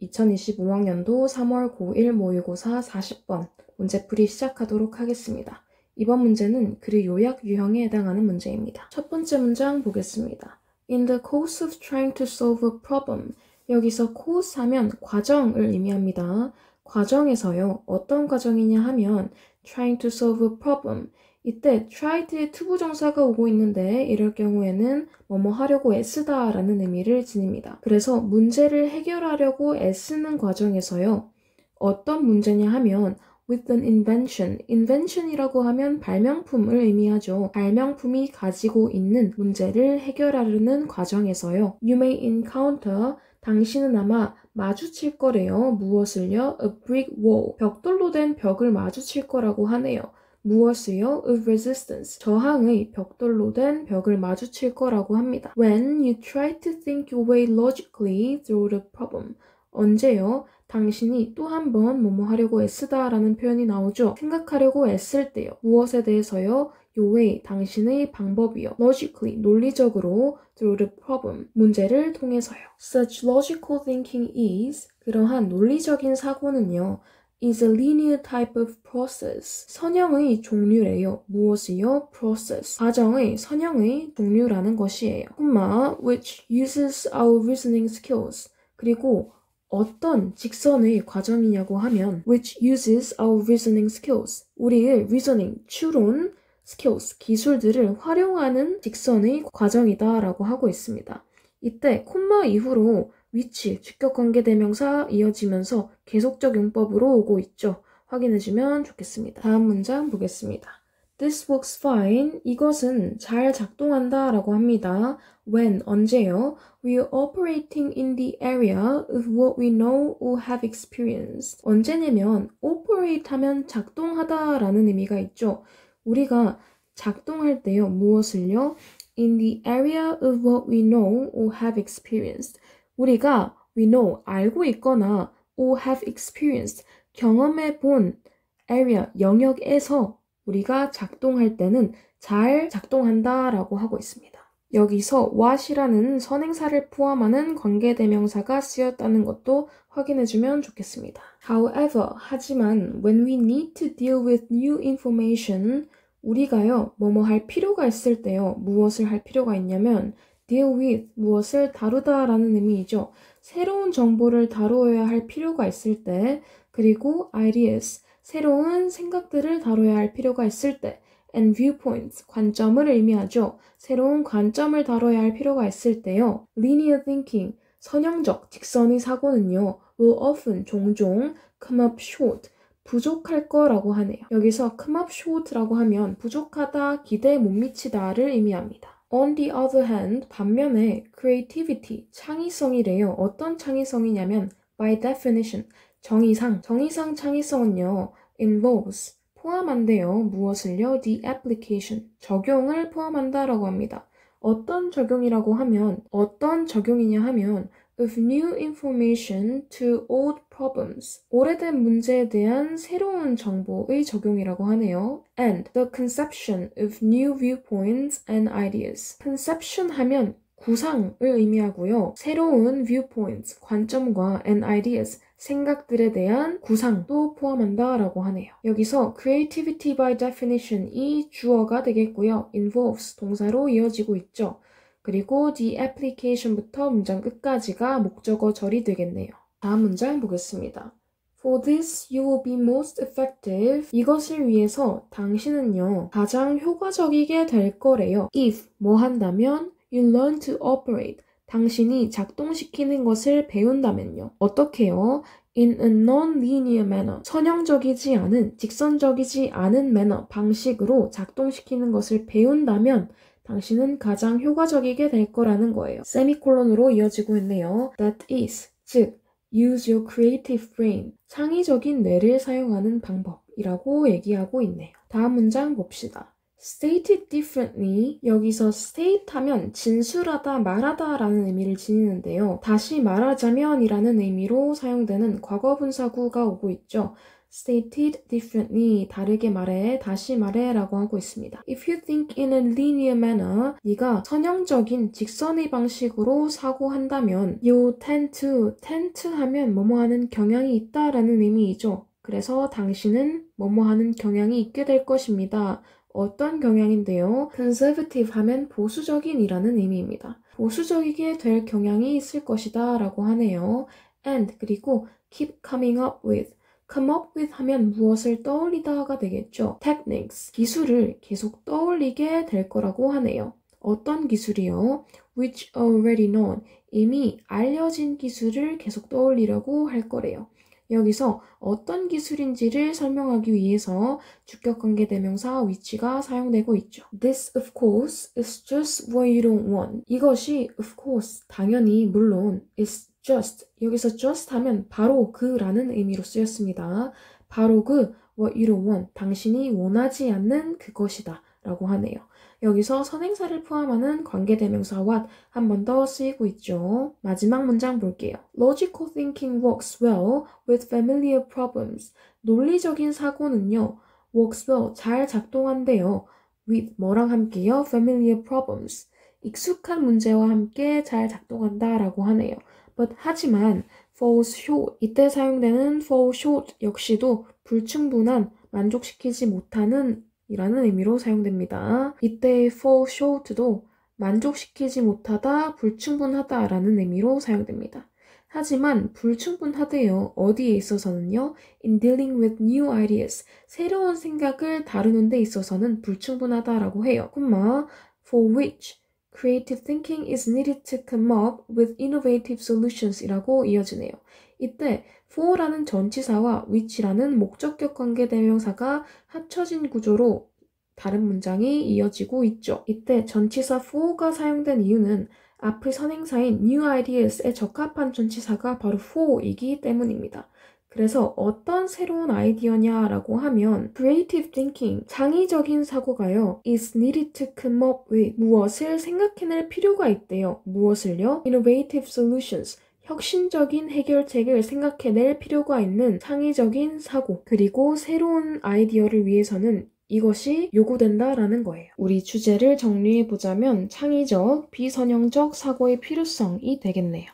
2025학년도 3월 고1 모의고사 40번 문제풀이 시작하도록 하겠습니다. 이번 문제는 글의 요약 유형에 해당하는 문제입니다. 첫 번째 문장 보겠습니다. In the course of trying to solve a problem. 여기서 course 하면 과정을 의미합니다. 과정에서요. 어떤 과정이냐 하면 trying to solve a problem. 이때 tried의 투부정사가 오고 있는데 이럴 경우에는 뭐뭐 하려고 애쓰다 라는 의미를 지닙니다. 그래서 문제를 해결하려고 애쓰는 과정에서요. 어떤 문제냐 하면 with an invention. invention이라고 하면 발명품을 의미하죠. 발명품이 가지고 있는 문제를 해결하려는 과정에서요. You may encounter. 당신은 아마 마주칠 거래요. 무엇을요? A brick wall. 벽돌로 된 벽을 마주칠 거라고 하네요. 무엇을요? Of resistance. 저항의 벽돌로 된 벽을 마주칠 거라고 합니다. When you try to think your way logically through the problem. 언제요? 당신이 또 한 번 뭐뭐 하려고 애쓰다 라는 표현이 나오죠. 생각하려고 애쓸 때요. 무엇에 대해서요? Your way, 당신의 방법이요. Logically, 논리적으로 through the problem, 문제를 통해서요. Such logical thinking is, 그러한 논리적인 사고는요. is a linear type of process. 선형의 종류래요. 무엇이요? process. 과정의 선형의 종류라는 것이에요. which uses our reasoning skills. 그리고 어떤 직선의 과정이냐고 하면 which uses our reasoning skills. 우리의 reasoning, 추론, skills, 기술들을 활용하는 직선의 과정이다 라고 하고 있습니다. 이때 콤마 이후로 which, 주격관계대명사 이어지면서 계속적 용법으로 오고 있죠. 확인해주면 좋겠습니다. 다음 문장 보겠습니다. This works fine. 이것은 잘 작동한다 라고 합니다. When, 언제요? We are operating in the area of what we know or have experienced. 언제냐면 operate 하면 작동하다 라는 의미가 있죠. 우리가 작동할 때요. 무엇을요? In the area of what we know or have experienced. 우리가 we know, 알고 있거나 or have experienced, 경험해 본 area, 영역에서 우리가 작동할 때는 잘 작동한다 라고 하고 있습니다. 여기서 what이라는 선행사를 포함하는 관계대명사가 쓰였다는 것도 확인해주면 좋겠습니다. However, 하지만 when we need to deal with new information, 우리가요, 뭐뭐 할 필요가 있을 때요, 무엇을 할 필요가 있냐면 deal with, 무엇을 다루다 라는 의미이죠. 새로운 정보를 다루어야 할 필요가 있을 때, 그리고 ideas, 새로운 생각들을 다뤄야 할 필요가 있을 때, and viewpoints, 관점을 의미하죠. 새로운 관점을 다뤄야 할 필요가 있을 때요. linear thinking, 선형적, 직선의 사고는요. will often, 종종 come up short, 부족할 거라고 하네요. 여기서 come up short라고 하면 부족하다, 기대에 못 미치다를 의미합니다. On the other hand, 반면에 creativity, 창의성이래요. 어떤 창의성이냐면 by definition, 정의상 창의성은요. involves, 포함한대요. 무엇을요? The application, 적용을 포함한다라고 합니다. 어떤 적용이라고 하면 어떤 적용이냐 하면 of new information to old problems. 오래된 문제에 대한 새로운 정보의 적용이라고 하네요. And the conception of new viewpoints and ideas. conception 하면 구상을 의미하고요. 새로운 viewpoints, 관점과 and ideas, 생각들에 대한 구상도 포함한다라고 하네요. 여기서 creativity by definition이 주어가 되겠고요. involves, 동사로 이어지고 있죠. 그리고 the application부터 문장 끝까지가 목적어 절이 되겠네요. 다음 문장 보겠습니다. For this, you will be most effective. 이것을 위해서 당신은요, 가장 효과적이게 될 거래요. If, 뭐 한다면, you learn to operate. 당신이 작동시키는 것을 배운다면요. 어떻게요? In a non-linear manner. 선형적이지 않은, 직선적이지 않은 manner, 방식으로 작동시키는 것을 배운다면 당신은 가장 효과적이게 될 거라는 거예요. 세미콜론으로 이어지고 있네요. That is, 즉, use your creative brain. 창의적인 뇌를 사용하는 방법이라고 얘기하고 있네요. 다음 문장 봅시다. Stated differently, 여기서 state 하면 진술하다, 말하다 라는 의미를 지니는데요. 다시 말하자면 이라는 의미로 사용되는 과거분사구가 오고 있죠. stated differently, 다르게 말해, 다시 말해 라고 하고 있습니다. If you think in a linear manner, 네가 선형적인 직선의 방식으로 사고한다면 you tend to 하면 뭐뭐 하는 경향이 있다라는 의미이죠. 그래서 당신은 뭐뭐 하는 경향이 있게 될 것입니다. 어떤 경향인데요? conservative 하면 보수적인이라는 의미입니다. 보수적이게 될 경향이 있을 것이다 라고 하네요. and 그리고 keep coming up with come up with 하면 무엇을 떠올리다가 되겠죠. techniques 기술을 계속 떠올리게 될 거라고 하네요. 어떤 기술이요? which already known 이미 알려진 기술을 계속 떠올리려고 할 거래요. 여기서 어떤 기술인지를 설명하기 위해서 주격관계대명사 which가 사용되고 있죠. This of course is just what you don't want. 이것이 of course 당연히 물론 is just 여기서 just 하면 바로 그라는 의미로 쓰였습니다. 바로 그 what you don't want 당신이 원하지 않는 그것이다 라고 하네요. 여기서 선행사를 포함하는 관계대명사 what 한 번 더 쓰이고 있죠. 마지막 문장 볼게요. Logical thinking works well with familiar problems. 논리적인 사고는요. works well, 잘 작동한대요. with 뭐랑 함께요? familiar problems. 익숙한 문제와 함께 잘 작동한다 라고 하네요. But 하지만 falls short. 이때 사용되는 fall short 역시도 불충분한, 만족시키지 못하는 이라는 의미로 사용됩니다. 이때 fall short도 만족시키지 못하다, 불충분하다 라는 의미로 사용됩니다. 하지만 불충분하대요. 어디에 있어서는요? In dealing with new ideas. 새로운 생각을 다루는 데 있어서는 불충분하다라고 해요. for which creative thinking is needed to come up with innovative solutions 이라고 이어지네요. 이때 for라는 전치사와 which라는 목적격 관계대명사가 합쳐진 구조로 다른 문장이 이어지고 있죠. 이때 전치사 for가 사용된 이유는 앞의 선행사인 new ideas에 적합한 전치사가 바로 for이기 때문입니다. 그래서 어떤 새로운 아이디어냐라고 하면 creative thinking, 창의적인 사고가요. is needed to come up with 무엇을 생각해낼 필요가 있대요. 무엇을요? innovative solutions, 혁신적인 해결책을 생각해낼 필요가 있는 창의적인 사고, 그리고 새로운 아이디어를 위해서는 이것이 요구된다라는 거예요. 우리 주제를 정리해보자면 창의적, 비선형적 사고의 필요성이 되겠네요.